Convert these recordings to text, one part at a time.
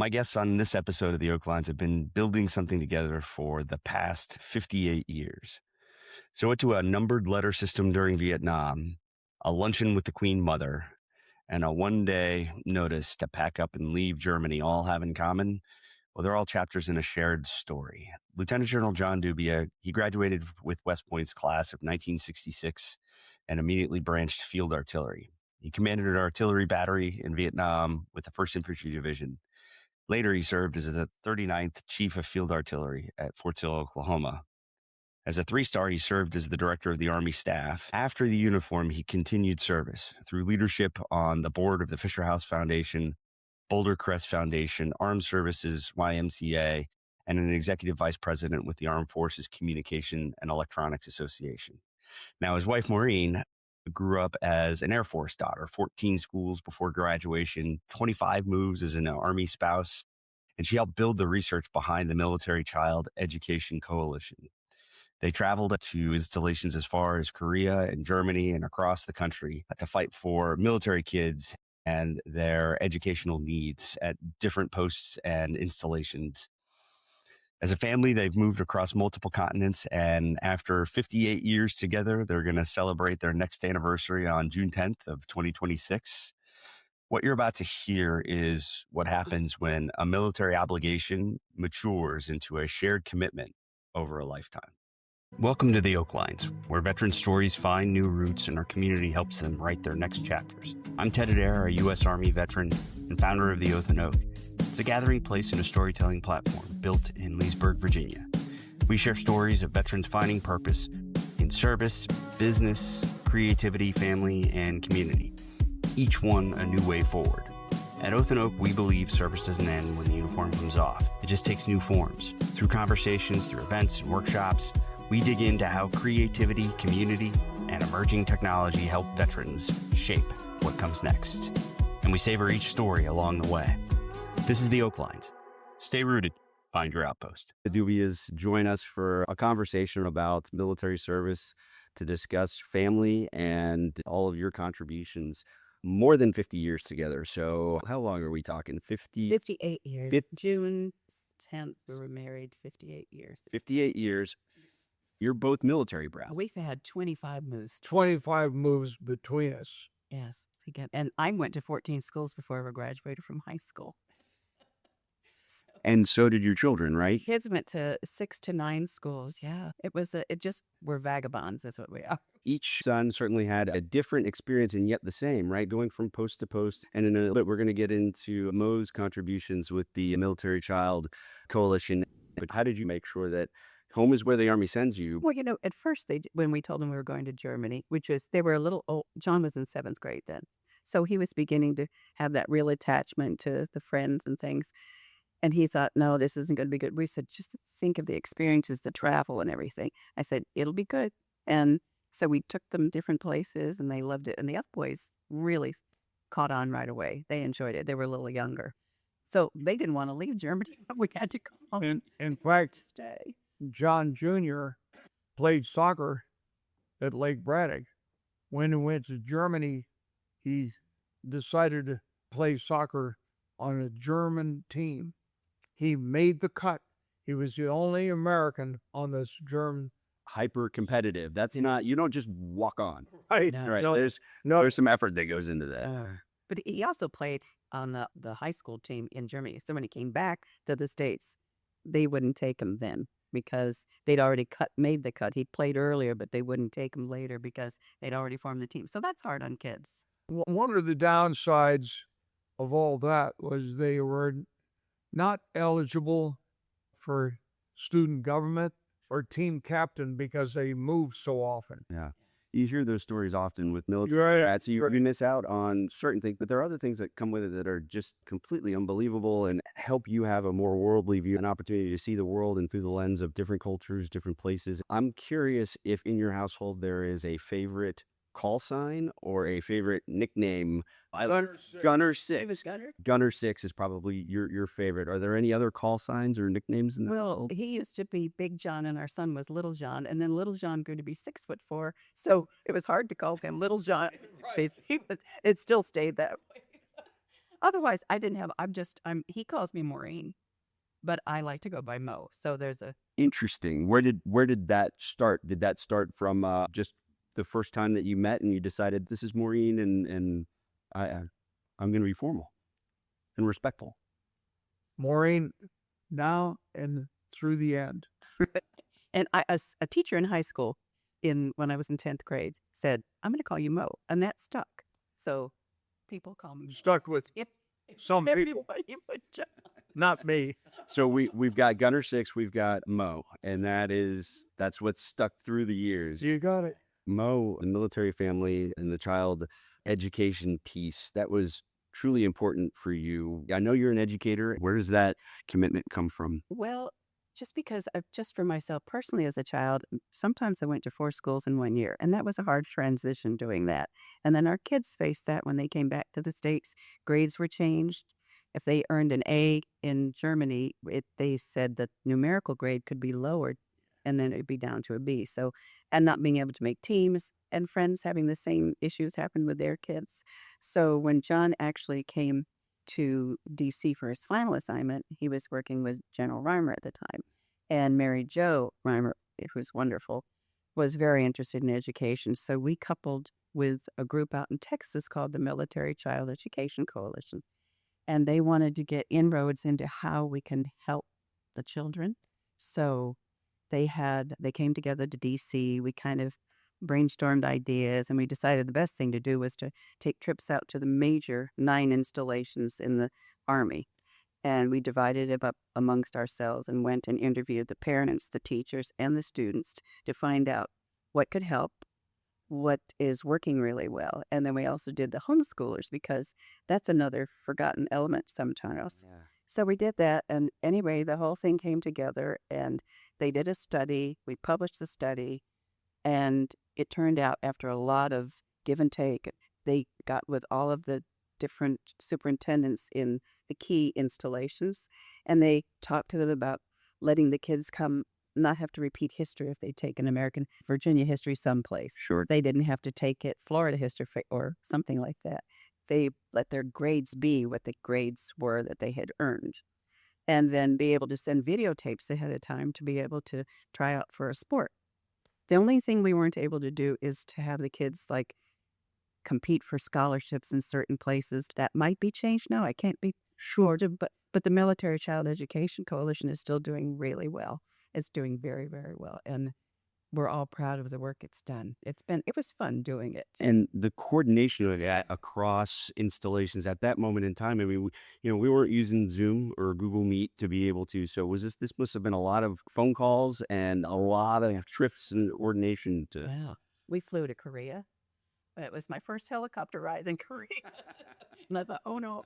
My guests on this episode of the Oaklines have been building something together for the past 58 years. So I went to a numbered letter system during Vietnam, a luncheon with the Queen Mother, and a one-day notice to pack up and leave Germany all have in common. Well, they're all chapters in a shared story. Lieutenant General John Dubia, he graduated with West Point's class of 1966 and immediately branched field artillery. He commanded an artillery battery in Vietnam with the 1st Infantry Division. Later, he served as the 39th Chief of Field Artillery at Fort Sill, Oklahoma. As a 3-star, he served as the director of the Army staff. After the uniform, he continued service through leadership on the board of the Fisher House Foundation, Boulder Crest Foundation, Armed Services YMCA, and an executive vice president with the Armed Forces Communication and Electronics Association. Now, his wife, Maureen, grew up as an Air Force daughter, 14 schools before graduation, 25 moves as an Army spouse, and she helped build the research behind the Military Child Education Coalition. They traveled to installations as far as Korea and Germany and across the country to fight for military kids and their educational needs at different posts and installations. As a family, they've moved across multiple continents, and after 58 years together, they're going to celebrate their next anniversary on June 10th of 2026. What you're about to hear is what happens when a military obligation matures into a shared commitment over a lifetime. Welcome to the Oaklines, where veteran stories find new roots and our community helps them write their next chapters. I'm Ted Adair, a U.S. Army veteran and founder of the Oath and Oak. It's a gathering place and a storytelling platform built in Leesburg, Virginia. We share stories of veterans finding purpose in service, business, creativity, family, and community. Each one a new way forward. At Oath and Oak, we believe service doesn't end when the uniform comes off. It just takes new forms. Through conversations, through events and workshops, we dig into how creativity, community, and emerging technology help veterans shape what comes next. And we savor each story along the way. This is the Oaklines. Stay rooted. Find your outpost. The Dubias join us for a conversation about military service to discuss family and all of your contributions. More than 50 years together. So how long are we talking? 58 years. June 10th, we were married 58 years. 58 years. You're both military brats. We've had 25 moves. 25 moves between us. Yes. And I went to 14 schools before I ever graduated from high school. And so did your children, right? Kids went to 6 to 9 schools. Yeah. We're vagabonds. That's what we are. Each son certainly had a different experience and yet the same, right? Going from post to post. And in a little bit, we're going to get into Mo's contributions with the Military Child Coalition. But how did you make sure that home is where the Army sends you? Well, at first, when we told them we were going to Germany, they were a little old. John was in 7th grade then. So he was beginning to have that real attachment to the friends and things. And he thought, no, this isn't going to be good. We said, just think of the experiences, the travel and everything. I said, it'll be good. And so we took them different places and they loved it. And the other boys really caught on right away. They enjoyed it. They were a little younger. So they didn't want to leave Germany, but we had to come home. In fact, stay. John Jr. played soccer at Lake Braddock. When he went to Germany, he decided to play soccer on a German team. He made the cut. He was the only American on this German. Hyper competitive. That's not, you don't just walk on. Right. No. Right. No. There's some effort that goes into that. But he also played on the high school team in Germany. So when he came back to the States, they wouldn't take him then because they'd already made the cut. He played earlier, but they wouldn't take him later because they'd already formed the team. So that's hard on kids. One of the downsides of all that was they were not eligible for student government or team captain because they moved so often. Yeah. You hear those stories often with military brats. You miss out on certain things, but there are other things that come with it that are just completely unbelievable and help you have a more worldly view, an opportunity to see the world and through the lens of different cultures, different places. I'm curious if in your household there is a favorite call sign or a favorite nickname. Gunner 6. He was Gunner? Gunner 6 is probably your favorite. Are there any other call signs or nicknames in the household? He used to be Big John and our son was Little John. And then Little John grew to be 6'4". So it was hard to call him Little John. Right. It still stayed that way. Otherwise, I didn't have, he calls me Maureen, but I like to go by Mo. So there's a, Interesting. Where did that start? Did that start from just the first time that you met and you decided this is Maureen and I'm going to be formal and respectful? Maureen, now and through the end. and a teacher in high school when I was in 10th grade said, I'm going to call you Mo. And that stuck. So people call me Mo. Stuck with If some people, everybody would just. not me. So we've got Gunner 6, we've got Mo, and that's what's stuck through the years. You got it. Mo, the military family and the child education piece, that was truly important for you. I know you're an educator. Where does that commitment come from? Well, just for myself personally as a child, sometimes I went to 4 schools in 1 year, and that was a hard transition doing that. And then our kids faced that when they came back to the States. Grades were changed. If they earned an A in Germany, they said the numerical grade could be lowered, and then it'd be down to a B. So, and not being able to make teams, and friends having the same issues happen with their kids. So when John actually came to DC for his final assignment, he was working with General Reimer at the time. And Mary Jo Reimer, who's wonderful, was very interested in education. So we coupled with a group out in Texas called the Military Child Education Coalition. And they wanted to get inroads into how we can help the children. So they came together to DC. We kind of brainstormed ideas, and we decided the best thing to do was to take trips out to the major 9 installations in the Army. And we divided it up amongst ourselves and went and interviewed the parents, the teachers, and the students to find out what could help, what is working really well. And then we also did the homeschoolers, because that's another forgotten element sometimes. Yeah. So we did that. And anyway, the whole thing came together, and they did a study. We published the study. And it turned out, after a lot of give and take, they got with all of the different superintendents in the key installations, and they talked to them about letting the kids come, not have to repeat history if they take an American Virginia history someplace. Sure. They didn't have to take it Florida history or something like that. They let their grades be what the grades were that they had earned, and then be able to send videotapes ahead of time to be able to try out for a sport. The only thing we weren't able to do is to have the kids compete for scholarships in certain places. That might be changed now. I can't be sure, but the Military Child Education Coalition is still doing really well. It's doing very, very well, and we're all proud of the work it's done. It was fun doing it. And the coordination of that across installations at that moment in time, I mean, we weren't using Zoom or Google Meet to be able to. So this must have been a lot of phone calls and a lot of trips and coordination to. Wow. We flew to Korea. It was my first helicopter ride in Korea. And I thought, oh no.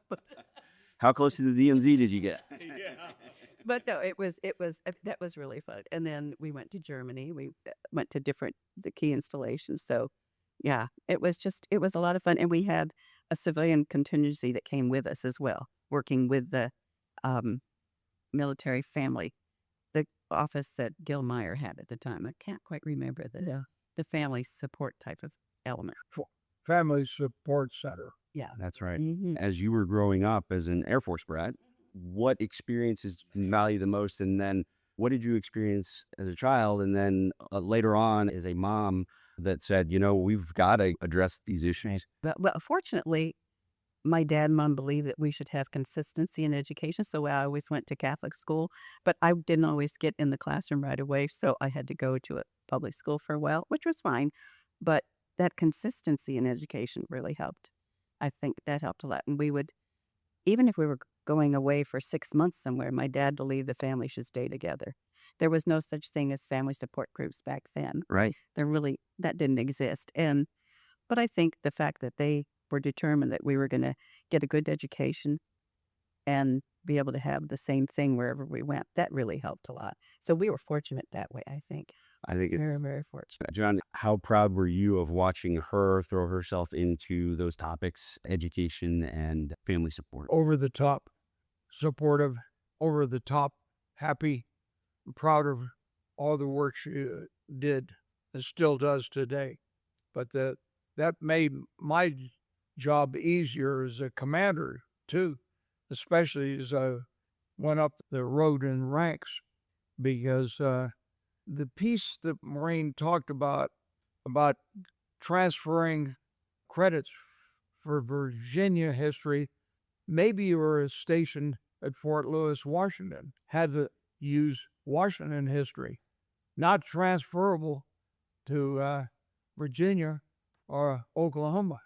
How close to the DMZ did you get? Yeah. But no, that was really fun. And then we went to Germany. We went to the key installations. So yeah, it was a lot of fun. And we had a civilian contingency that came with us as well, working with the military family, the office that Gil Meyer had at the time. I can't quite remember the family support type of element. Family Support Center. Yeah. That's right. Mm-hmm. As you were growing up as an Air Force brat, what experiences you value the most? And then what did you experience as a child? And then later on as a mom that said, we've got to address these issues. Well, fortunately, my dad and mom believed that we should have consistency in education. So I always went to Catholic school, but I didn't always get in the classroom right away. So I had to go to a public school for a while, which was fine. But that consistency in education really helped. I think that helped a lot. And we would, even if we were going away for 6 months somewhere, my dad believed the family should stay together. There was no such thing as family support groups back then. Right. That didn't exist. But I think the fact that they were determined that we were going to get a good education and be able to have the same thing wherever we went, that really helped a lot. So we were fortunate that way, I think. I think it's very, very fortunate. John, how proud were you of watching her throw herself into those topics, education and family support? Over the top, supportive, over the top, happy, proud of all the work she did and still does today. But that made my job easier as a commander, too, especially as I went up the road in ranks, because the piece that Maureen talked about transferring credits for Virginia history, maybe you were stationed at Fort Lewis, Washington, had to use Washington history, not transferable to Virginia or Oklahoma.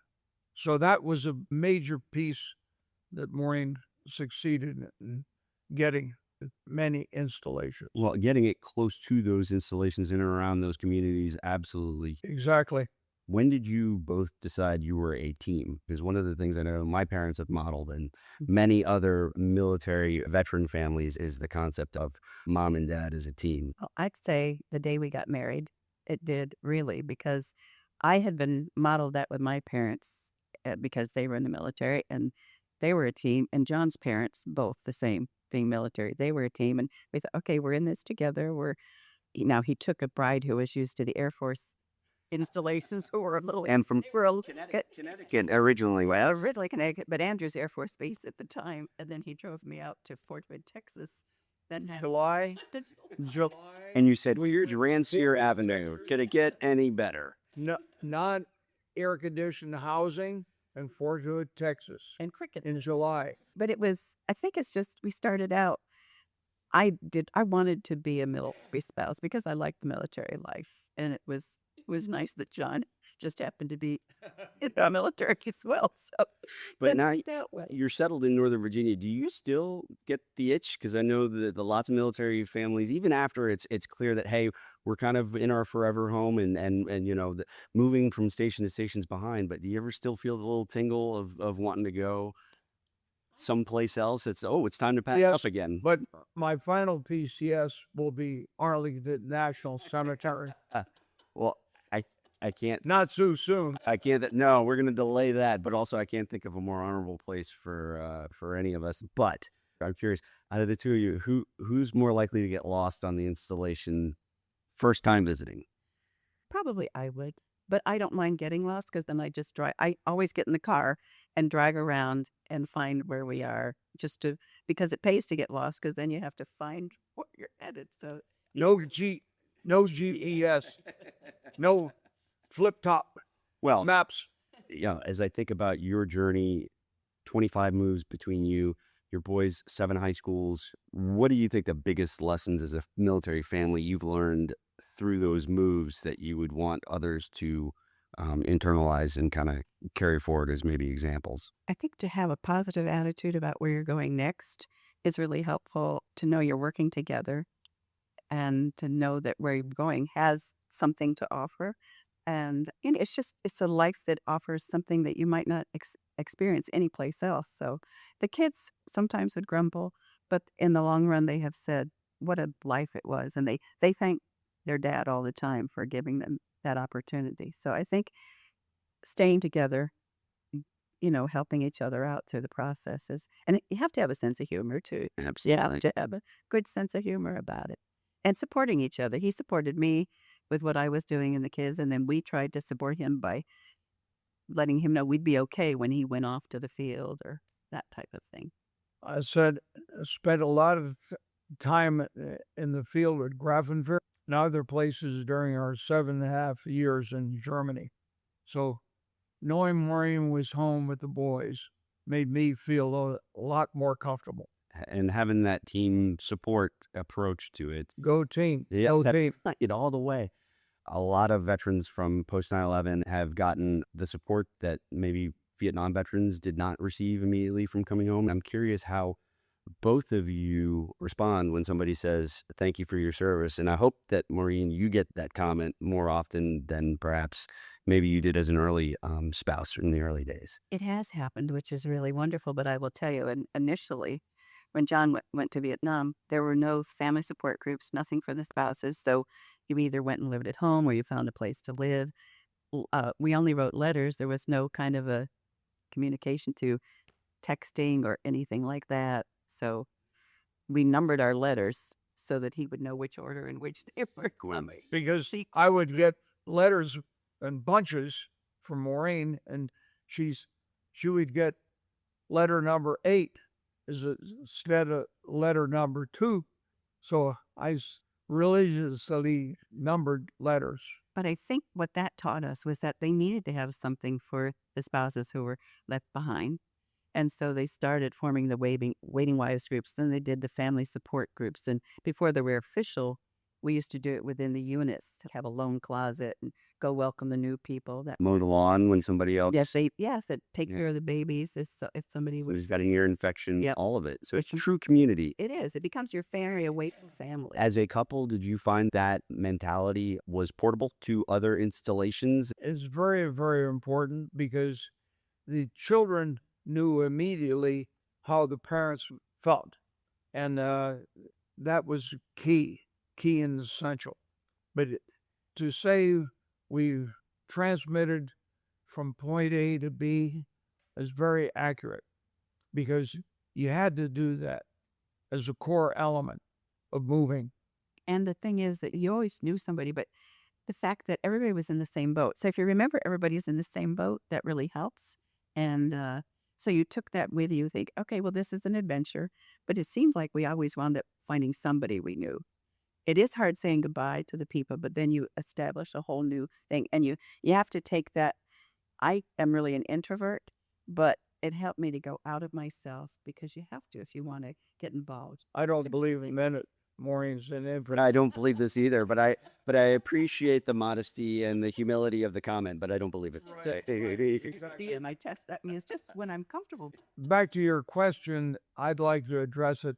So that was a major piece that Maureen succeeded in getting many installations. Well, getting it close to those installations in and around those communities, absolutely. Exactly. When did you both decide you were a team? Because one of the things I know my parents have modeled and many other military veteran families is the concept of mom and dad as a team. Well, I'd say the day we got married, it did really, because I had been modeled that with my parents because they were in the military and they were a team. And John's parents, both the same, being military, they were a team. And we thought, okay, we're in this together. Now he took a bride who was used to the Air Force installations who were a little And from Connecticut originally, well, originally Connecticut, but Andrews Air Force Base at the time, and then he drove me out to Fort Hood, Texas. Then July. and you said, well, here's Rancier Avenue. Could it get any better? No, non-air conditioned housing in Fort Hood, Texas, and cricket in July. But it was, I think it's just, we started out, I wanted to be a military spouse because I liked the military life, and it was nice that John just happened to be in the military as well. So, but now that way. You're settled in Northern Virginia. Do you still get the itch? Because I know that the lots of military families, even after it's clear that, hey, we're kind of in our forever home and you know, moving from station to station's behind. But do you ever still feel the little tingle of wanting to go someplace else? It's time to pack up again. But my final PCS will be Arlington National Cemetery. Well, I can't. Not so soon. I can't. No, we're going to delay that. But also, I can't think of a more honorable place for any of us. But I'm curious, out of the two of you, who's more likely to get lost on the installation first time visiting? Probably I would, but I don't mind getting lost because then I just drive. I always get in the car and drive around and find where we are, because it pays to get lost, because then you have to find where you're headed. So no GES, no flip top maps. Yeah, as I think about your journey, 25 moves between you, your boys, 7 high schools, what do you think the biggest lessons as a military family you've learned through those moves that you would want others to internalize and kind of carry forward as maybe examples? I think to have a positive attitude about where you're going next is really helpful, to know you're working together and to know that where you're going has something to offer. And it's a life that offers something that you might not experience anyplace else. So the kids sometimes would grumble, but in the long run, they have said what a life it was. And they thank their dad all the time for giving them that opportunity. So I think staying together, helping each other out through the processes. And you have to have a sense of humor too. Absolutely. You have to have a good sense of humor about it. And supporting each other. He supported me with what I was doing in the kids, and then we tried to support him by letting him know we'd be okay when he went off to the field or that type of thing. I spent a lot of time in the field at Grafenfeld and other places during our 7.5 years in Germany. So knowing Maureen was home with the boys made me feel a lot more comfortable. And having that team support approach to it. Go team. Yeah, Go that's team. it all the way. A lot of veterans from post 9/11 have gotten the support that maybe Vietnam veterans did not receive immediately from coming home. I'm curious how both of you respond when somebody says, thank you for your service. And I hope that, Maureen, you get that comment more often than perhaps maybe you did as an early spouse in the early days. It has happened, which is really wonderful. But I will tell you, initially, when John went to Vietnam, there were no family support groups, nothing for the spouses. So you either went and lived at home or you found a place to live. We only wrote letters. There was no kind of a communication to texting or anything like that. So we numbered our letters so that he would know which order in which they were coming. Because I would get letters in bunches from Maureen, and she would get letter number 8 is instead of letter number 2. So I religiously numbered letters. But I think what that taught us was that they needed to have something for the spouses who were left behind. And so they started forming the waiting wives groups. Then they did the family support groups. And before they were official, we used to do it within the units, to have a lone closet and go welcome the new people. That Mow the lawn when somebody else that take care of the babies if somebody was. has got an ear infection, Yep. all of it. So it's Which- true community. It is. It becomes your family, a waiting family. As a couple, did you find that mentality was portable to other installations? It's very, very important because the children knew immediately how the parents felt. And that was key and essential. But to say we transmitted from point A to B is very accurate, because you had to do that as a core element of moving. And the thing is that you always knew somebody, but the fact that everybody was in the same boat. So if you remember everybody's in the same boat, that really helps. And so you took that with you, think, okay, well, this is an adventure. But it seemed like we always wound up finding somebody we knew. It is hard saying goodbye to the people, but then you establish a whole new thing. And you have to take that. I am really an introvert, but it helped me to go out of myself, because you have to if you want to get involved. I don't believe in minute Maureen's an infant. I don't believe this either, but I appreciate the modesty and the humility of the comment, but I don't believe it. And I test that. I mean, it's just when I'm comfortable. Back to your question, I'd like to address it.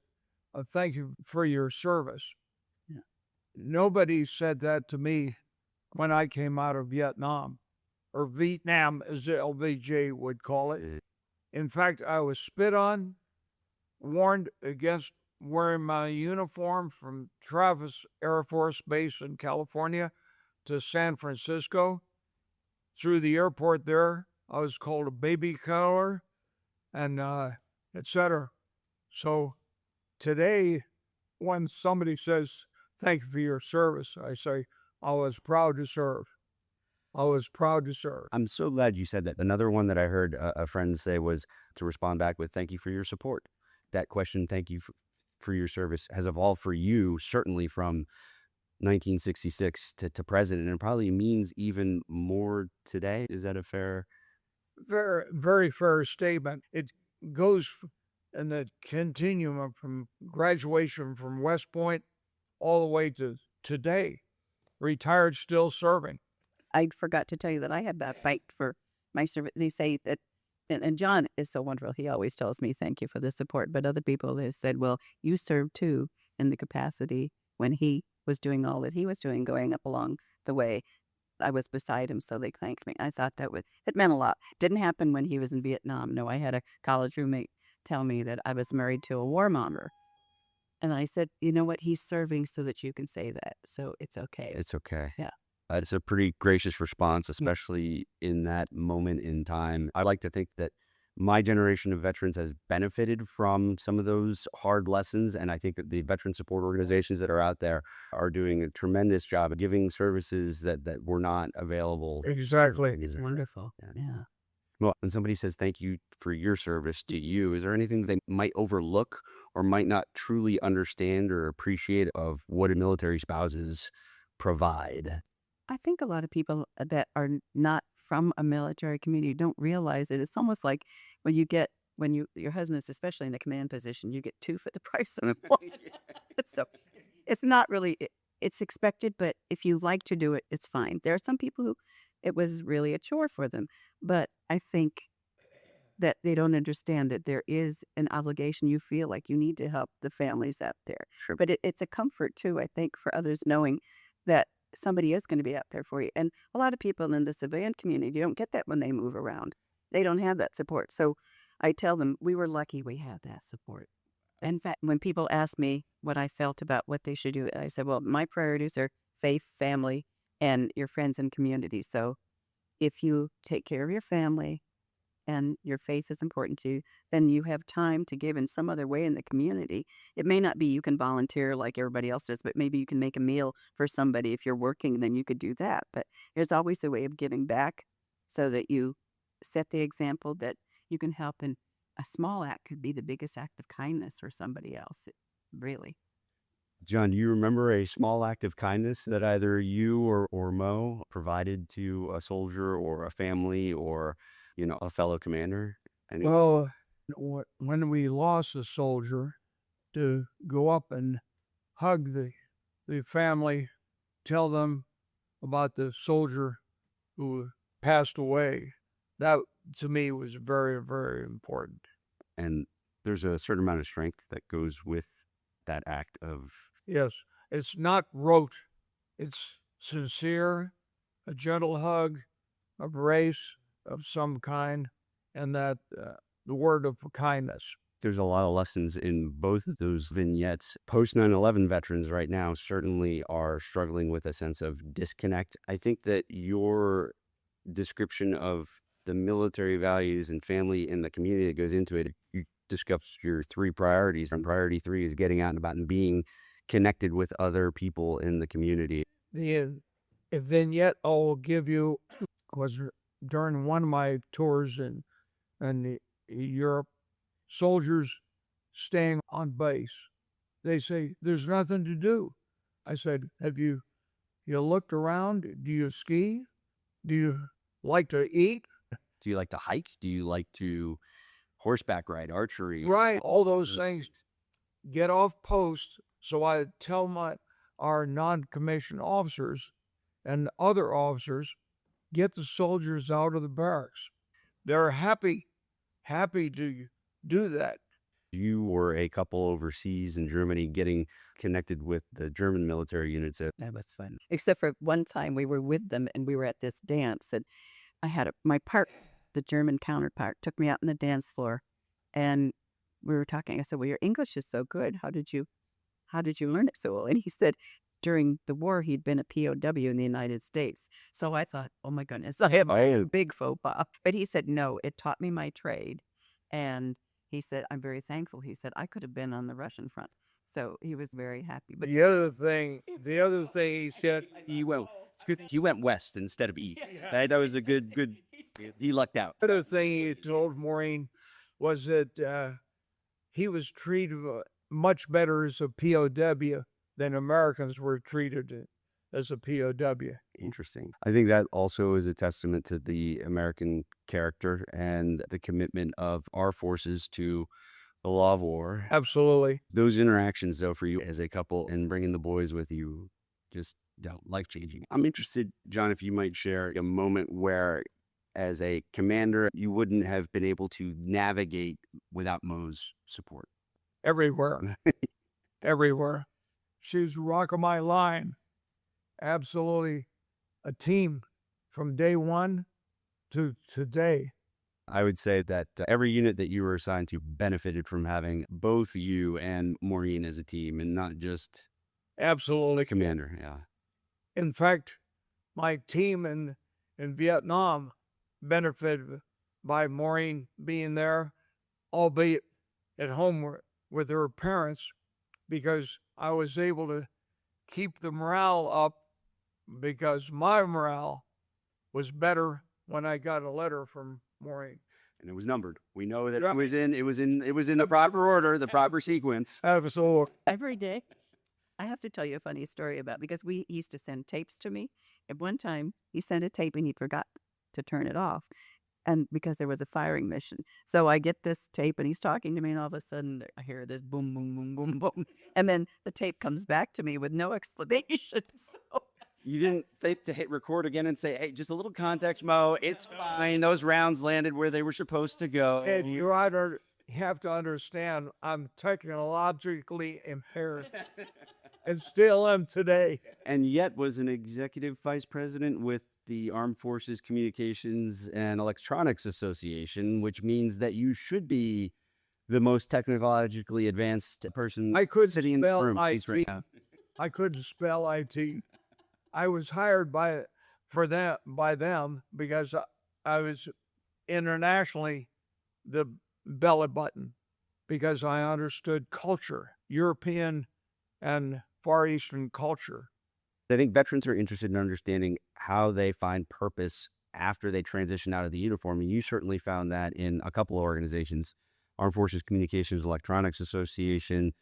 Thank you for your service. Yeah. Nobody said that to me when I came out of Vietnam, or Vietnam as the LTG would call it. In fact, I was spit on, warned against wearing my uniform from Travis Air Force Base in California to San Francisco. Through the airport there, I was called a baby color, and etc. So today, when somebody says, thank you for your service, I say, I was proud to serve. I was proud to serve. I'm so glad you said that. Another one that I heard a friend say was to respond back with, thank you for your support. That question, thank you for your service, has evolved for you, certainly from 1966 to present, and probably means even more today. Is that a fair? Very, very fair statement. It goes in the continuum from graduation from West Point all the way to today. Retired, still serving. I forgot to tell you that I had that fight for my service. They say that, and John is so wonderful. He always tells me thank you for the support. But other people have said, well, you served too in the capacity when he was doing all that he was doing, going up along the way. I was beside him, so they thanked me. I thought it meant a lot. Didn't happen when he was in Vietnam. No, I had a college roommate tell me that I was married to a warmonger. And I said, you know what? He's serving so that you can say that. So it's okay. It's okay. Yeah. It's a pretty gracious response, especially in that moment in time. I like to think that my generation of veterans has benefited from some of those hard lessons. And I think that the veteran support organizations that are out there are doing a tremendous job of giving services that were not available. Exactly. It's wonderful. Yeah. Well, when somebody says thank you for your service to you, is there anything they might overlook or might not truly understand or appreciate of what military spouses provide? I think a lot of people that are not from a military community don't realize it. It's almost like when your husband is especially in a command position, you get two for the price of one. So it's not really, it's expected, but if you like to do it, it's fine. There are some people who it was really a chore for them, but I think that they don't understand that there is an obligation. You feel like you need to help the families out there. Sure. But it's a comfort too, I think, for others knowing that somebody is going to be out there for you. And a lot of people in the civilian community don't get that when they move around. They don't have that support. So I tell them we were lucky we had that support. In fact, when people ask me what I felt about what they should do, I said, well, my priorities are faith, family, and your friends and community. So if you take care of your family and your faith is important to you, then you have time to give in some other way in the community. It may not be you can volunteer like everybody else does, but maybe you can make a meal for somebody. If you're working, then you could do that. But there's always a way of giving back so that you set the example that you can help in a small act could be the biggest act of kindness for somebody else. Really. John, do you remember a small act of kindness that either you or Mo provided to a soldier or a family or, a fellow commander? Well, when we lost a soldier, to go up and hug the family, tell them about the soldier who passed away, that to me was very, very important. And there's a certain amount of strength that goes with that act of... Yes, it's not rote. It's sincere, a gentle hug, a embrace of some kind, and that the word of kindness. There's a lot of lessons in both of those vignettes. Post 9/11 veterans right now certainly are struggling with a sense of disconnect. I think that your description of the military values and family and the community that goes into it, you discussed your 3 priorities, and priority 3 is getting out and about and being connected with other people in the community. The vignette I'll give you was during one of my tours in Europe. Soldiers staying on base, they say, there's nothing to do. I said, have you looked around? Do you ski? Do you like to eat? Do you like to hike? Do you like to horseback ride, archery? Right, all those things. Get off post. So I tell our non-commissioned officers and other officers, get the soldiers out of the barracks. They're happy to do that. You were a couple overseas in Germany getting connected with the German military units. That was fun. Except for one time we were with them and we were at this dance, and I had the German counterpart took me out on the dance floor, and we were talking. I said, well, your English is so good. How did you learn it so well? And he said, during the war, he'd been a POW in the United States. So I thought, oh my goodness, I have a big faux pas. But he said, no, it taught me my trade. And he said, I'm very thankful. He said, I could have been on the Russian front. So he was very happy. But the other thing he said, he went west instead of east. That was a good, he lucked out. The other thing he told Maureen was that he was treated much better as a POW than Americans were treated as a POW. Interesting. I think that also is a testament to the American character and the commitment of our forces to the law of war. Absolutely. Those interactions, though, for you as a couple and bringing the boys with you, just life-changing. I'm interested, John, if you might share a moment where, as a commander, you wouldn't have been able to navigate without Mo's support. Everywhere. Everywhere. She's rocking my line. Absolutely a team from day one to today. I would say that every unit that you were assigned to benefited from having both you and Maureen as a team, and not just absolutely commander. Yeah. In fact, my team in Vietnam benefited by Maureen being there, albeit at home with her parents, because I was able to keep the morale up, because my morale was better when I got a letter from Maureen. And it was numbered. We know that it was in the proper order, the proper sequence. Absolutely. Every day. I have to tell you a funny story because we used to send tapes to me. At one time, he sent a tape and he forgot to turn it off. And because there was a firing mission. So I get this tape and he's talking to me, and all of a sudden I hear this boom, boom, boom, boom, boom. And then the tape comes back to me with no explanation. So you didn't think to hit record again and say, hey, just a little context, Mo. It's fine. Those rounds landed where they were supposed to go. Ted, you have to understand, I'm technologically impaired and still am today. And yet was an executive vice president with the Armed Forces Communications and Electronics Association, which means that you should be the most technologically advanced person sitting in the room. Right now. I couldn't spell IT. I was hired by them because I was internationally the belly button, because I understood culture, European and Far Eastern culture. I think veterans are interested in understanding how they find purpose after they transition out of the uniform. And you certainly found that in a couple of organizations. Armed Forces Communications Electronics Association,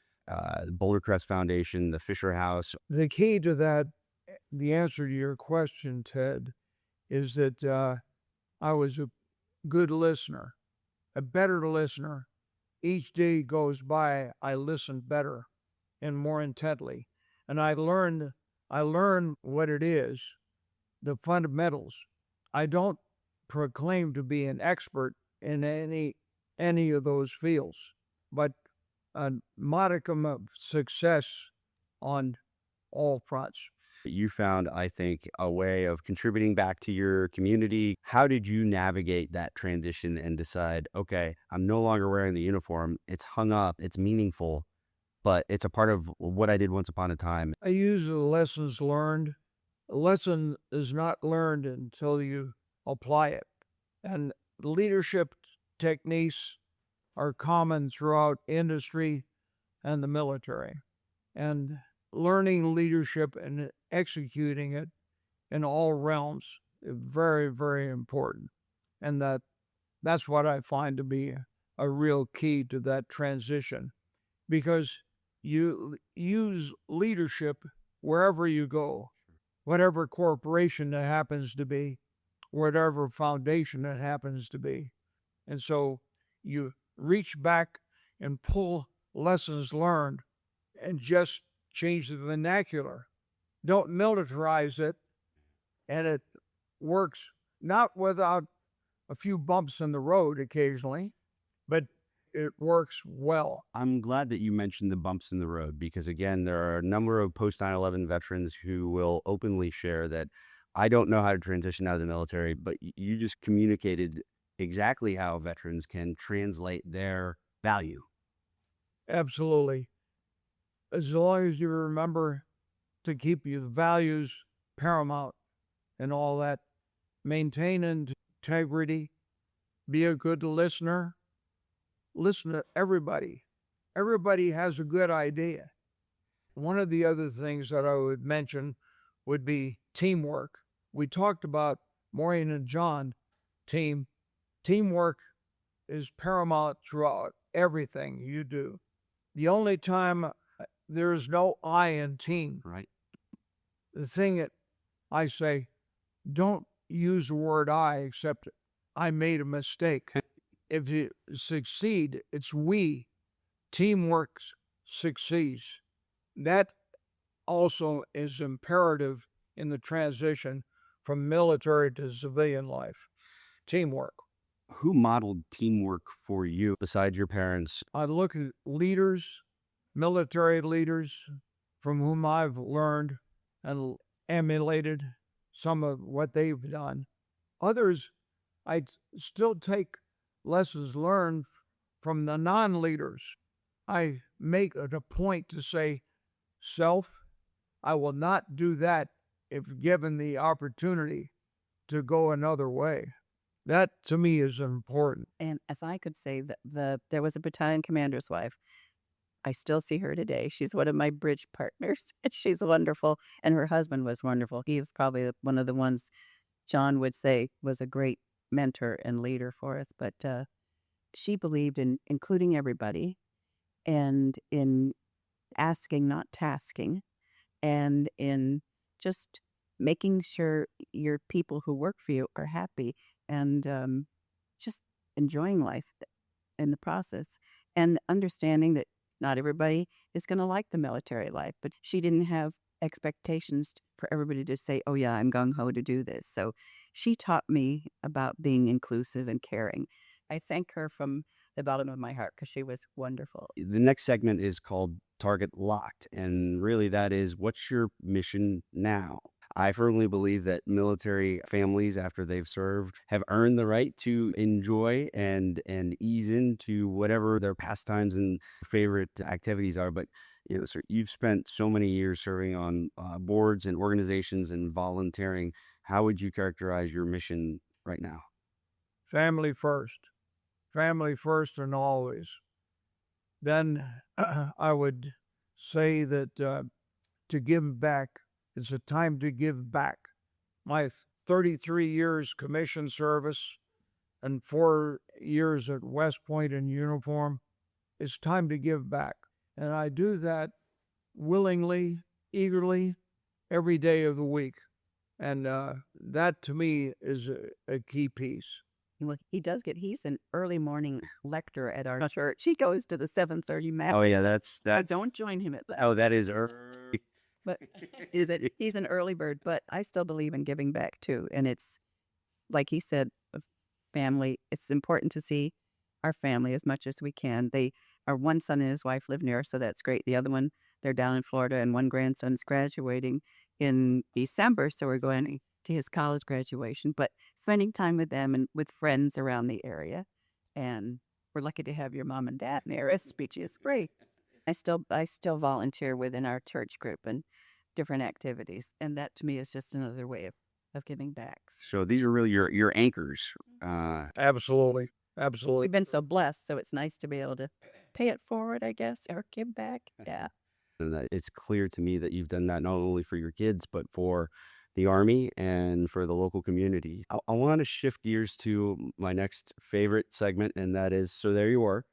Boulder Crest Foundation, the Fisher House. The key to that, the answer to your question, Ted, is that I was a good listener, a better listener. Each day goes by, I listen better and more intently. And I learn what it is, the fundamentals. I don't proclaim to be an expert in any of those fields, but a modicum of success on all fronts. You found, I think, a way of contributing back to your community. How did you navigate that transition and decide, okay, I'm no longer wearing the uniform. It's hung up, it's meaningful, but it's a part of what I did once upon a time. I use the lessons learned. A lesson is not learned until you apply it. And leadership techniques are common throughout industry and the military. And learning leadership and executing it in all realms is very, very important. And that's what I find to be a real key to that transition, because you use leadership wherever you go, whatever corporation it happens to be, whatever foundation it happens to be. And so you reach back and pull lessons learned and just change the vernacular. Don't militarize it, and it works not without a few bumps in the road occasionally, but it works well. I'm glad that you mentioned the bumps in the road, because again, there are a number of post 9/11 veterans who will openly share that I don't know how to transition out of the military, but you just communicated exactly how veterans can translate their value. Absolutely. As long as you remember to keep your values paramount and all that, maintain integrity, be a good listener, listen to everybody. Everybody has a good idea. One of the other things that I would mention would be teamwork. We talked about Maureen and John team. Teamwork is paramount throughout everything you do. The only time there is no I in team. Right. The thing that I say, don't use the word I, except I made a mistake. If you succeed, it's we. Teamwork succeeds. That also is imperative in the transition from military to civilian life. Teamwork. Who modeled teamwork for you besides your parents? I look at leaders, military leaders from whom I've learned and emulated some of what they've done. Others, I still take lessons learned from the non-leaders. I make it a point to say, self, I will not do that if given the opportunity to go another way. That to me is important. And if I could say that there was a battalion commander's wife. I still see her today. She's one of my bridge partners. She's wonderful. And her husband was wonderful. He was probably one of the ones John would say was a great mentor and leader for us. But she believed in including everybody and in asking, not tasking, and in just making sure your people who work for you are happy and just enjoying life in the process, and understanding that not everybody is going to like the military life, but she didn't have expectations for everybody to say, oh yeah, I'm gung-ho to do this. So she taught me about being inclusive and caring. I thank her from the bottom of my heart because she was wonderful. The next segment is called Target Locked, and really that is, what's your mission now? I firmly believe that military families, after they've served, have earned the right to enjoy and ease into whatever their pastimes and favorite activities are. But sir, you've spent so many years serving on boards and organizations and volunteering. How would you characterize your mission right now? Family first. Family first and always. Then I would say that to give back, it's a time to give back. My 33 years commission service and 4 years at West Point in uniform. It's time to give back. And I do that willingly, eagerly, every day of the week. And that to me is a key piece. Well, he's an early morning lector at our church. He goes to the 7:30 mass. Oh yeah, that's Don't join him at that. Oh, that is early. But he's an early bird, but I still believe in giving back too. And it's like he said, family. It's important to see our family as much as we can. Our one son and his wife live near us, so that's great. The other one, they're down in Florida, and one grandson's graduating in December, so we're going to his college graduation. But spending time with them and with friends around the area, and we're lucky to have your mom and dad near us, which is great. I still volunteer within our church group and different activities, and that to me is just another way of giving back. So these are really your anchors. Absolutely. Absolutely. We've been so blessed, so it's nice to be able to pay it forward, I guess, or give back. Yeah. And it's clear to me that you've done that not only for your kids, but for the Army and for the local community. I want to shift gears to my next favorite segment, and that is, so there you were.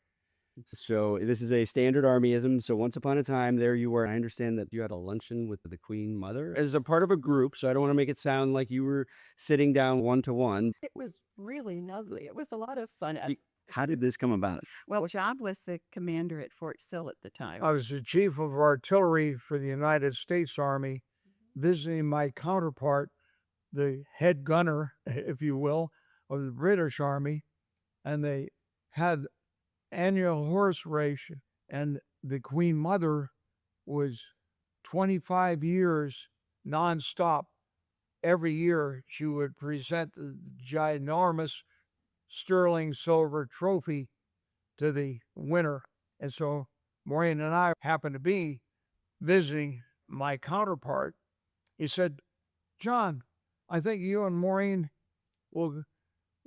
So this is a standard Armyism. So once upon a time, there you were. I understand that you had a luncheon with the Queen Mother as a part of a group. So I don't want to make it sound like you were sitting down one-to-one. It was really lovely. It was a lot of fun. How did this come about? Well, John was the commander at Fort Sill at the time. I was the chief of artillery for the United States Army, visiting my counterpart, the head gunner, if you will, of the British Army, and they had annual horse race, and the Queen Mother was 25 years nonstop. Every year she would present the ginormous sterling silver trophy to the winner. And so Maureen and I happened to be visiting my counterpart. He said, "John, I think you and Maureen will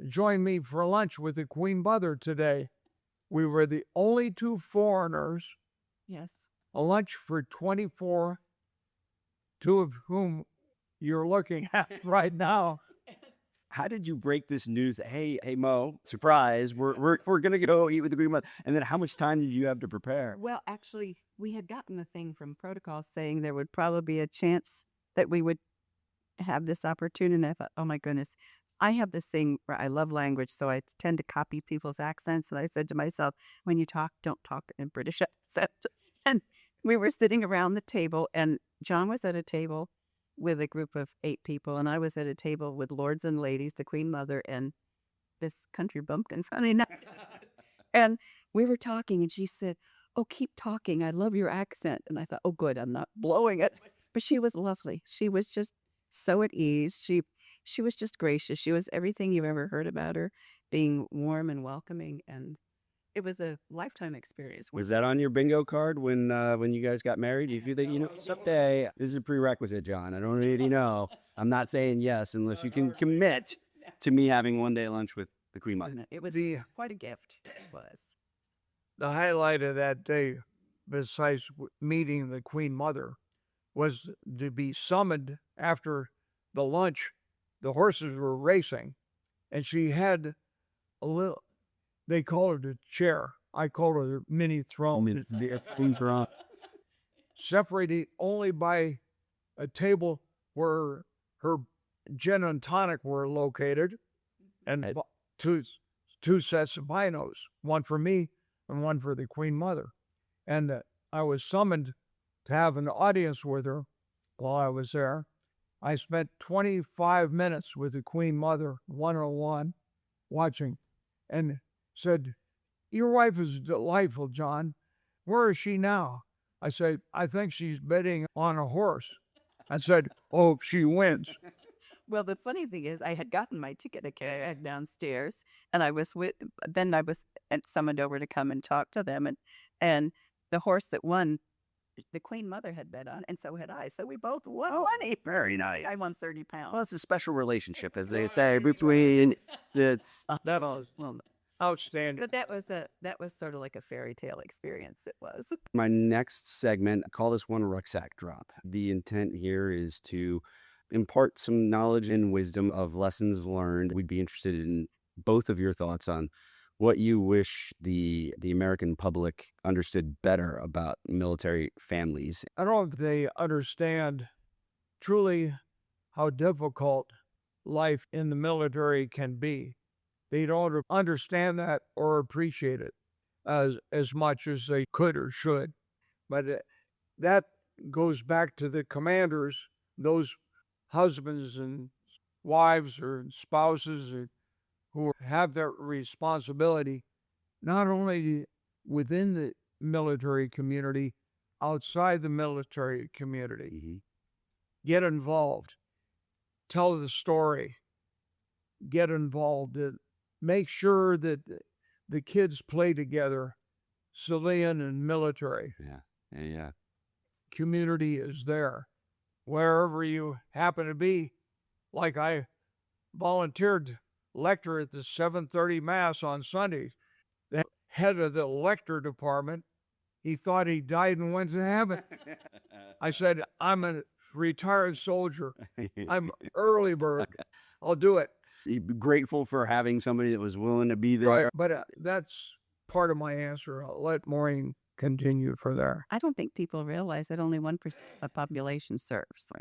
join me for lunch with the Queen Mother today." We were the only two foreigners. Yes. A lunch for 24, two of whom you're looking at right now. How did you break this news? Hey, Mo, surprise! We're gonna go eat with the Queen Mother. And then, how much time did you have to prepare? Well, actually, we had gotten a thing from protocol saying there would probably be a chance that we would have this opportunity. And I thought, oh my goodness, I have this thing where I love language, so I tend to copy people's accents. And I said to myself, when you talk, don't talk in British accent. And we were sitting around the table, and John was at a table with a group of 8 people, and I was at a table with lords and ladies, the Queen Mother, and this country bumpkin, funny enough. And we were talking, and she said, "Oh, keep talking. I love your accent." And I thought, oh, good, I'm not blowing it. But she was lovely. She was just so at ease. She was just gracious. She was everything you've ever heard about her, being warm and welcoming, and it was a lifetime experience. Was that on your bingo card when you guys got married? Do you feel that, someday, this is a prerequisite, John. I don't really know. I'm not saying yes unless you can commit to me having one day lunch with the Queen Mother. It was quite a gift. It was. The highlight of that day, besides meeting the Queen Mother, was to be summoned after the lunch. The horses were racing, and she had a little, they called it a chair. I called it a mini throne. It's the Queen throne. Separated only by a table where her gin and tonic were located, and two sets of binos, one for me and one for the Queen Mother. And I was summoned to have an audience with her while I was there. I spent 25 minutes with the Queen Mother, one-on-one, watching, and said, "Your wife is delightful, John. Where is she now?" I said, "I think she's betting on a horse." I said, "Oh, she wins." Well, the funny thing is, I had gotten my ticket downstairs, and I was summoned over to come and talk to them, and the horse that won, the Queen Mother had bet on, and so had I. So we both won money. Very nice. I won 30 pounds. Well, it's a special relationship, as they say, between it's That was outstanding. But that was sort of like a fairy tale experience. It was. My next segment, I call this one Rucksack Drop. The intent here is to impart some knowledge and wisdom of lessons learned. We'd be interested in both of your thoughts on what you wish the American public understood better about military families. I don't know if they understand truly how difficult life in the military can be. They don't understand that or appreciate it as much as they could or should. But that goes back to the commanders, those husbands and wives or spouses who have that responsibility, not only within the military community, outside the military community. Get involved, tell the story, get involved, make sure that the kids play together, civilian and military. Yeah. Community is there. Wherever you happen to be, like I volunteered lector at the 7:30 Mass on Sunday. The head of the lector department, he thought he died and went to heaven. I said, I'm a retired soldier. I'm early bird. I'll do it. You'd be grateful for having somebody that was willing to be there. Right. But that's part of my answer. I'll let Maureen continue for there. I don't think people realize that only 1% of the population serves.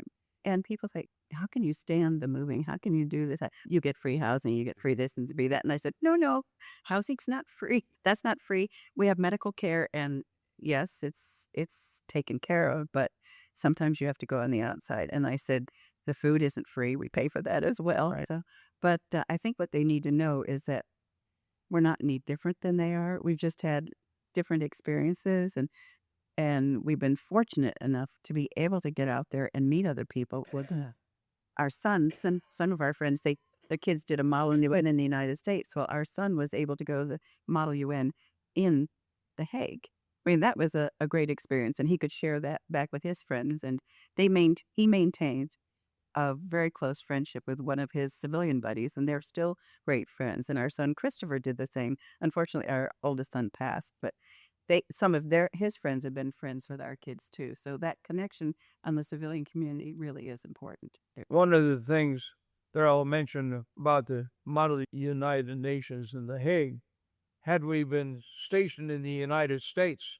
And people say, how can you stand the moving? How can you do this? You get free housing, you get free this and free that. And I said, no, housing's not free. That's not free. We have medical care, and yes, it's taken care of, but sometimes you have to go on the outside. And I said, the food isn't free. We pay for that as well. Right. So, but I think what they need to know is that we're not any different than they are. We've just had different experiences, and we've been fortunate enough to be able to get out there and meet other people. With our son, some of our friends, the kids did a Model UN in the United States. Well, our son was able to go to the Model UN in The Hague. I mean, that was a great experience, and he could share that back with his friends. And he maintained a very close friendship with one of his civilian buddies, and they're still great friends. And our son Christopher did the same. Unfortunately, our oldest son passed, but some of his friends have been friends with our kids too. So that connection on the civilian community really is important. One of the things that I'll mention about the Model United Nations in The Hague, had we been stationed in the United States,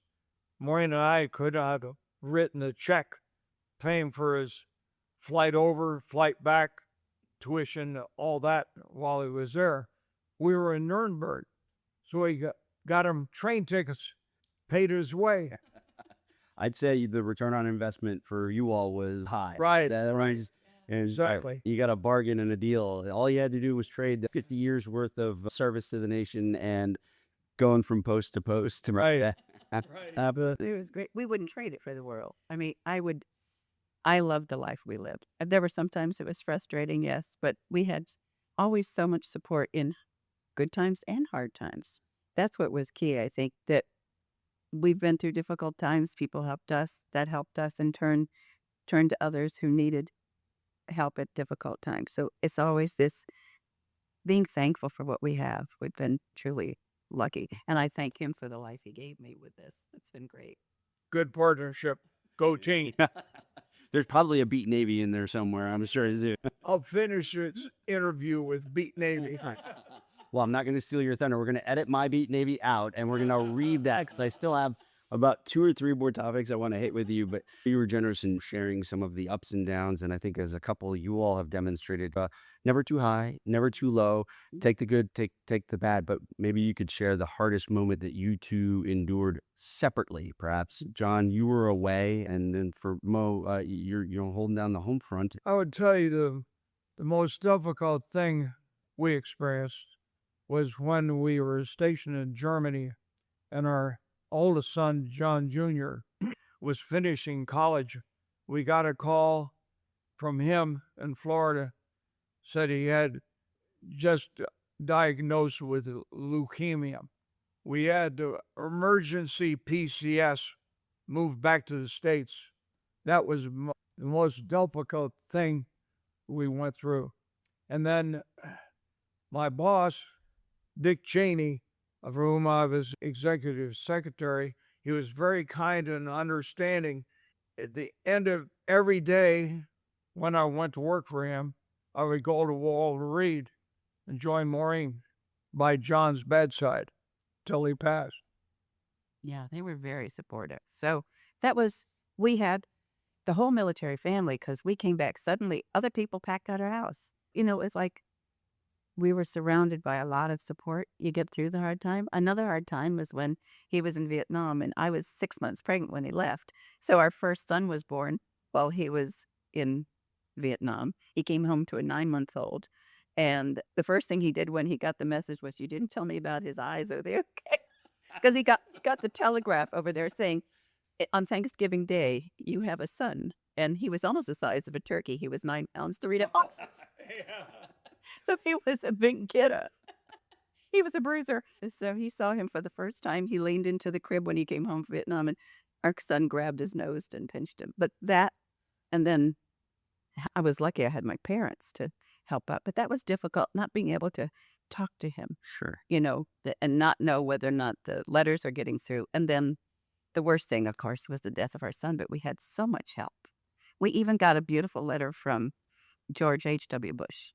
Maureen and I could have written a check paying for his flight over, flight back, tuition, all that while he was there. We were in Nuremberg, so we got him train tickets, paid his way. I'd say the return on investment for you all was high. Right. Exactly. You got a bargain and a deal. All you had to do was trade 50 years worth of service to the nation and going from post to post. Right. It was great. We wouldn't trade it for the world. I mean, I loved the life we lived. There were sometimes it was frustrating, yes, but we had always so much support in good times and hard times. That's what was key, I think, that we've been through difficult times. People helped us. That helped us in turn to others who needed help at difficult times. So it's always this being thankful for what we have. We've been truly lucky. And I thank him for the life he gave me with this. It's been great. Good partnership. Go team. There's probably a Beat Navy in there somewhere. I'm sure. I'll finish this interview with Beat Navy. Well, I'm not going to steal your thunder. We're going to edit my Beat Navy out, and we're going to read that because I still have about 2 or 3 more topics I want to hit with you. But you were generous in sharing some of the ups and downs, and I think as a couple, you all have demonstrated never too high, never too low. Take the good, take the bad. But maybe you could share the hardest moment that you two endured separately. Perhaps, John, you were away, and then for Mo, you're holding down the home front. I would tell you the most difficult thing we experienced was when we were stationed in Germany, and our oldest son, John Jr., was finishing college. We got a call from him in Florida, said he had just diagnosed with leukemia. We had to emergency PCS, moved back to the States. That was the most difficult thing we went through. And then my boss, Dick Cheney, of whom I was executive secretary, he was very kind and understanding. At the end of every day, when I went to work for him, I would go to Walter Reed and join Maureen by John's bedside till he passed. Yeah, they were very supportive. So we had the whole military family because we came back. Suddenly, other people packed out our house. It was like we were surrounded by a lot of support. You get through the hard time. Another hard time was when he was in Vietnam, and I was 6 months pregnant when he left. So our first son was born while he was in Vietnam. He came home to a 9-month-old. And the first thing he did when he got the message was, "You didn't tell me about his eyes. Are they okay?" Because he got the telegraph over there saying, on Thanksgiving Day, you have a son. And he was almost the size of a turkey. He was 9 pounds, 3 ounces. So he was a big kiddo. He was a bruiser. So he saw him for the first time. He leaned into the crib when he came home from Vietnam, and our son grabbed his nose and pinched him. But and then I was lucky I had my parents to help out. But that was difficult, not being able to talk to him. Sure. And not know whether or not the letters are getting through. And then the worst thing, of course, was the death of our son, but we had so much help. We even got a beautiful letter from George H.W. Bush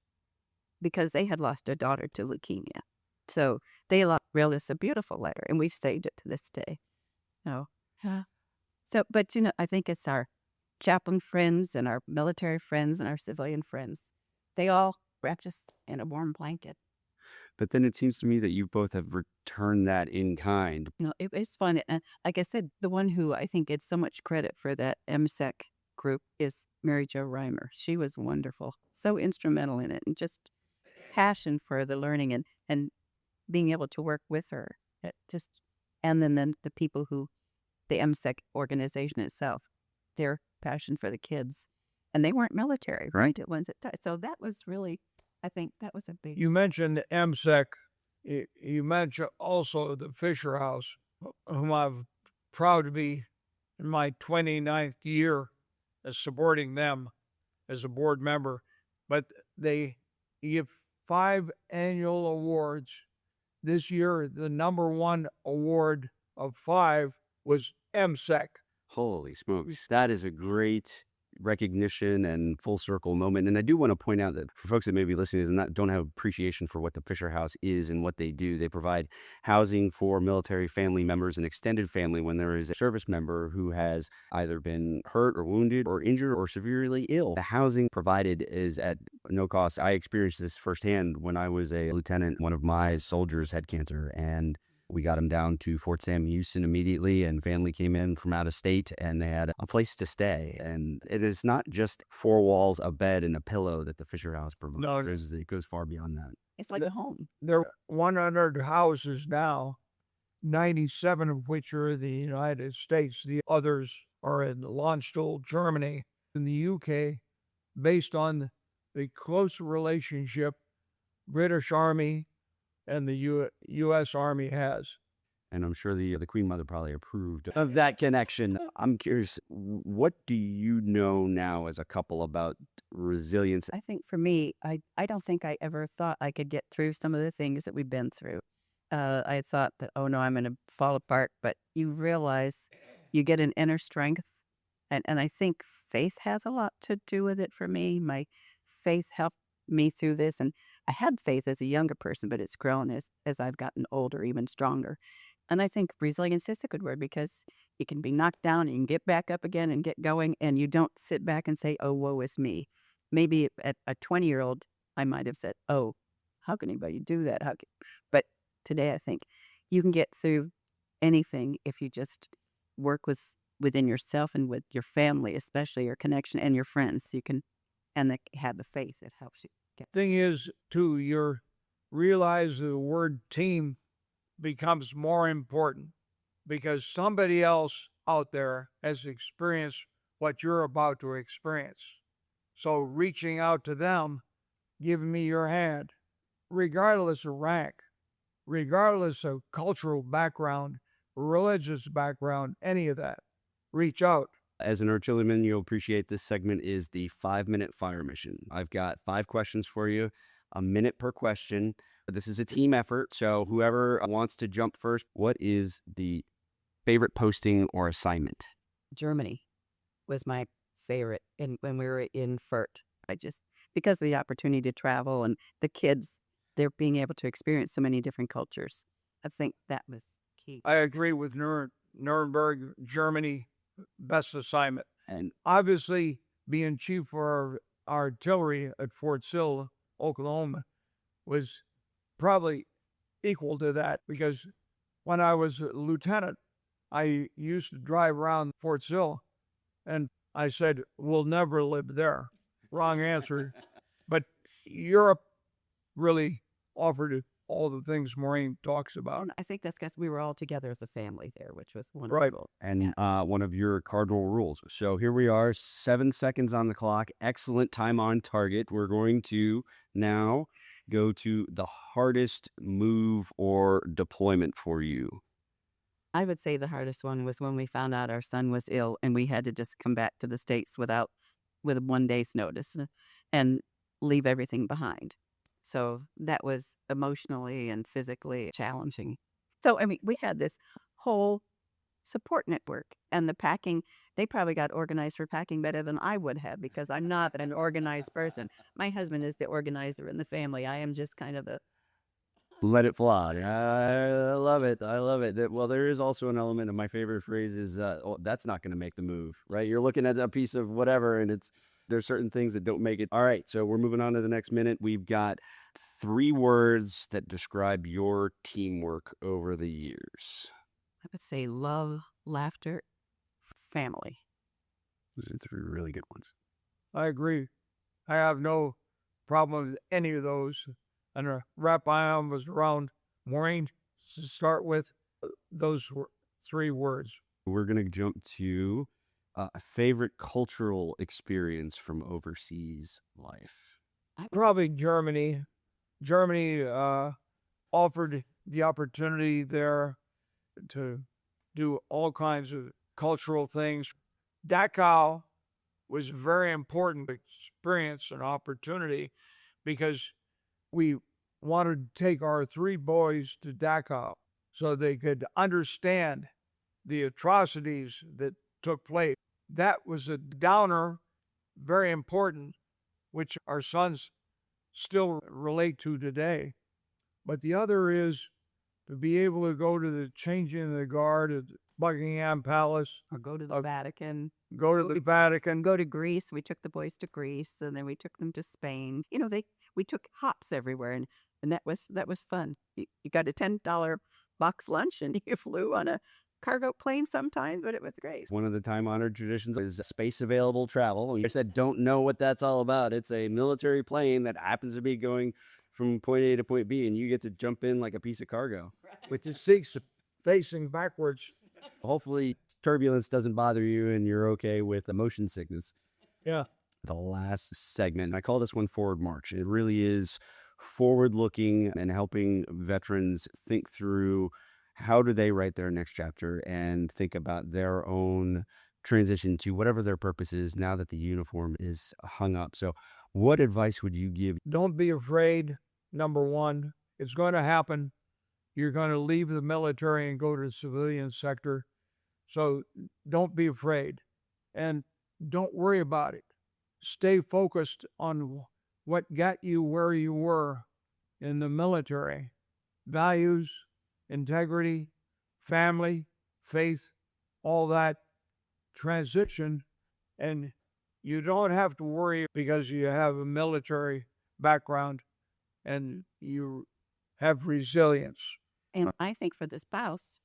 because they had lost a daughter to leukemia. So they wrote us a beautiful letter, and we've saved it to this day. But I think it's our chaplain friends and our military friends and our civilian friends. They all wrapped us in a warm blanket. But then it seems to me that you both have returned that in kind. It was fun. And like I said, the one who I think gets so much credit for that MSEC group is Mary Jo Reimer. She was wonderful, so instrumental in it, and just passion for the learning and being able to work with her. And then the people the MSEC organization itself, their passion for the kids, and they weren't military, right? It was so that was really. I think that was a big... You mentioned MSEC. You mentioned also the Fisher House, whom I'm proud to be in my 29th year as supporting them as a board member. But they give 5 annual awards. This year, the number 1 award of 5 was MSEC. Holy smokes. That is a great recognition and full circle moment. And I do want to point out that for folks that may be listening and don't have appreciation for what the Fisher House is and what they do, they provide housing for military family members and extended family when there is a service member who has either been hurt or wounded or injured or severely ill. The housing provided is at no cost. I experienced this firsthand when I was a lieutenant. One of my soldiers had cancer, and we got him down to Fort Sam Houston immediately, and family came in from out of state, and they had a place to stay. And it is not just 4 walls, a bed, and a pillow that the Fisher House provides. No, it goes far beyond that. It's like a home. There are 100 houses now, 97 of which are in the United States. The others are in Luncheon, Germany, in the UK, based on the close relationship British Army and the U.S. Army has. And I'm sure the Queen Mother probably approved of that connection. I'm curious, what do you know now as a couple about resilience? I think for me, I don't think I ever thought I could get through some of the things that we've been through. I thought that, oh no, I'm going to fall apart. But you realize you get an inner strength. And I think faith has a lot to do with it for me. My faith helped me through this. And I had faith as a younger person, but it's grown as I've gotten older, even stronger. And I think resilience is a good word because you can be knocked down and you can get back up again and get going, and you don't sit back and say, oh, woe is me. Maybe at a 20-year-old, I might have said, oh, how can anybody do that? But today I think you can get through anything if you just work within yourself and with your family, especially your connection and your friends. You can have the faith that helps you. Thing is, too, you realize the word team becomes more important because somebody else out there has experienced what you're about to experience. So reaching out to them, giving me your hand, regardless of rank, regardless of cultural background, religious background, any of that, reach out. As an artilleryman, you'll appreciate this segment is the 5-minute fire mission. I've got 5 questions for you, a minute per question. This is a team effort, so whoever wants to jump first, what is the favorite posting or assignment? Germany was my favorite when we were in Furt. Because of the opportunity to travel and the kids they're being able to experience so many different cultures. I think that was key. I agree with Nuremberg, Germany, best assignment. And Obviously, being chief for our artillery at Fort Sill, Oklahoma, was probably equal to that, because when I was a lieutenant, I used to drive around Fort Sill, and I said, we'll never live there. Wrong answer. But Europe really offered all the things Maureen talks about. And I think that's because we were all together as a family there, which was Right. wonderful. and one of your cardinal rules. So here we are, 7 seconds on the clock. Excellent time on target. We're going to now go to the hardest move or deployment for you. I would say the hardest one was when we found out our son was ill and we had to just come back to the States with 1 day's notice and leave everything behind. So that was emotionally and physically challenging. So, I mean, we had this whole support network, and the packing, they probably got organized for packing better than I would have, because I'm not an organized person. My husband is the organizer in the family. I am just kind of a Let it fly. I love it. I love it. Well, there is also an element of my favorite phrase is, oh, that's not going to make the move, right? You're looking at a piece of whatever, and there's certain things that don't make it. All right, so we're moving on to the next minute. We've got 3 words that describe your teamwork over the years. I would say love, laughter, family. Those are 3 really good ones. I agree. I have no problem with any of those. And wrap my arms around Maureen to start with. Those 3 words. We're going to jump to a favorite cultural experience from overseas life. Probably Germany. Germany offered the opportunity there to do all kinds of cultural things. Dachau was a very important experience and opportunity, because we wanted to take our 3 boys to Dachau so they could understand the atrocities that took place. That was a downer, very important, which our sons still relate to today. But the other is to be able to go to the changing of the guard at Buckingham Palace, Or go to the Vatican. go to the Vatican. Go to Greece. We took the boys to Greece, and then we took them to Spain. You know, we took hops everywhere, and that was fun. You got a $10 box lunch, and you flew on a cargo plane sometimes, but it was great. One of the time-honored traditions is space-available travel. You said don't know what that's all about. It's a military plane that happens to be going from point A to point B, and you get to jump in like a piece of cargo. With the seats facing backwards. Hopefully turbulence doesn't bother you and you're okay with the motion sickness. Yeah. The last segment, I call this one Forward March. It really is forward-looking and helping veterans think through how do they write their next chapter and think about their own transition to whatever their purpose is now that the uniform is hung up. So what advice would you give? Don't be afraid, number one. It's going to happen. You're going to leave the military and go to the civilian sector. So don't be afraid. And don't worry about it. Stay focused on what got you where you were in the military. Values, integrity, family, faith, all that. Transition. And you don't have to worry because you have a military background and you have resilience. And I think for the spouse,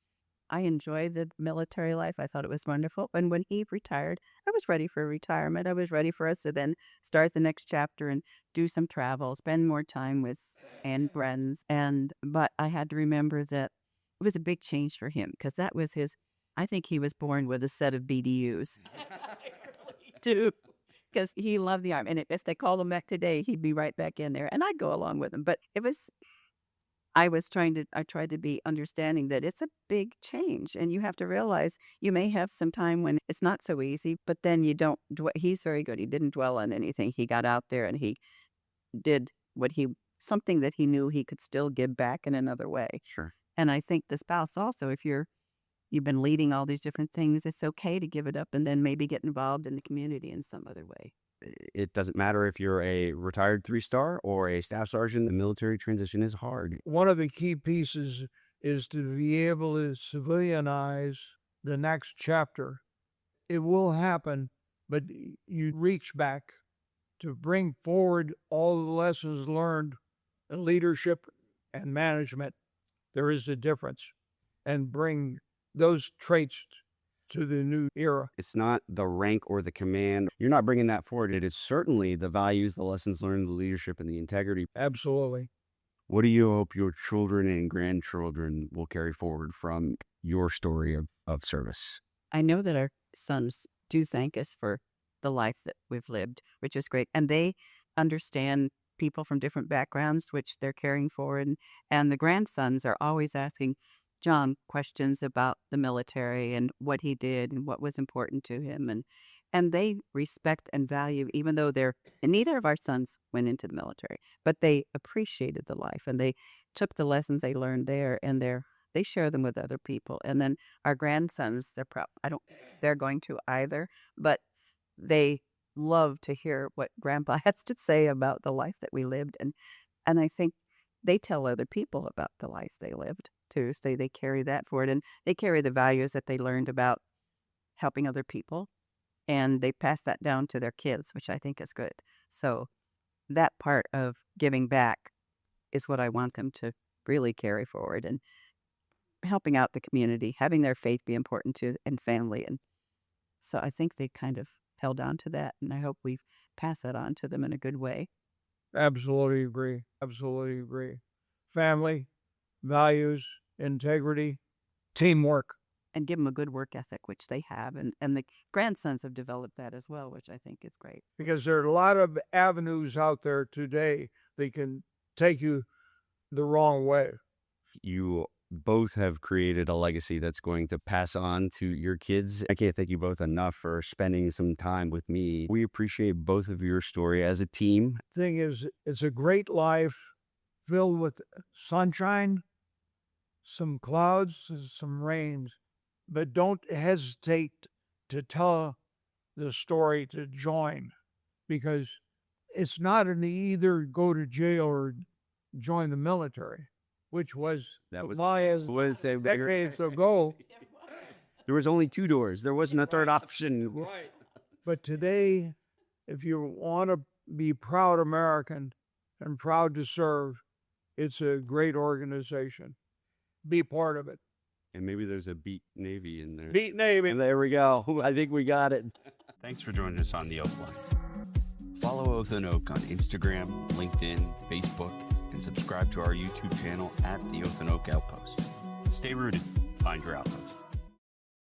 I enjoyed the military life. I thought it was wonderful. And when he retired, I was ready for retirement. I was ready for us to then start the next chapter and do some travel, spend more time with and friends. But I had to remember that it was a big change for him, because that was I think he was born with a set of BDUs. I really do. Because he loved the Army. And if they called him back today, he'd be right back in there. And I'd go along with him. But I tried to be understanding that it's a big change, and you have to realize you may have some time when it's not so easy, but then you don't, he's very good. He didn't dwell on anything. He got out there and he did something that he knew he could still give back in another way. Sure. And I think the spouse also, if you've been leading all these different things, it's okay to give it up and then maybe get involved in the community in some other way. It doesn't matter if you're a retired 3-star or a staff sergeant, the military transition is hard. One of the key pieces is to be able to civilianize the next chapter. It will happen, but you reach back to bring forward all the lessons learned in leadership and management. There is a difference, and bring those traits to the new era. It's not the rank or the command. You're not bringing that forward. It is certainly the values, the lessons learned, the leadership, and the integrity. Absolutely. What do you hope your children and grandchildren will carry forward from your story of service? I know that our sons do thank us for the life that we've lived, which is great. And they understand people from different backgrounds, which they're carrying forward. And the grandsons are always asking John questions about the military and what he did and what was important to him. And they respect and value, even though and neither of our sons went into the military, but they appreciated the life, and they took the lessons they learned there, and they share them with other people. And then our grandsons, they're going to either, but they love to hear what Grandpa has to say about the life that we lived. And I think they tell other people about the lives they lived too. So they carry that forward, and they carry the values that they learned about helping other people, and they pass that down to their kids, which I think is good. So that part of giving back is what I want them to really carry forward, and helping out the community, having their faith be important to, and family. And so I think they kind of held on to that, and I hope we've passed that on to them in a good way. Absolutely agree. Absolutely agree. Family, values, integrity, teamwork. And give them a good work ethic, which they have. And the grandsons have developed that as well, which I think is great. Because there are a lot of avenues out there today that can take you the wrong way. You both have created a legacy that's going to pass on to your kids. I can't thank you both enough for spending some time with me. We appreciate both of your story as a team. Thing is, it's a great life filled with sunshine, some clouds, some rains, but don't hesitate to tell the story, to join, because it's not an either go to jail or join the military, which was decades ago. There was only 2 doors. There wasn't a third option. Right. But today, if you want to be proud American and proud to serve, it's a great organization. Be part of it. And maybe there's a Beat Navy in there. Beat Navy. And there we go. I think we got it. Thanks for joining us on the Oak Lines. Follow Oath and Oak on Instagram, LinkedIn, Facebook, and subscribe to our YouTube channel at the Oath and Oak Outpost. Stay rooted. Find your outpost.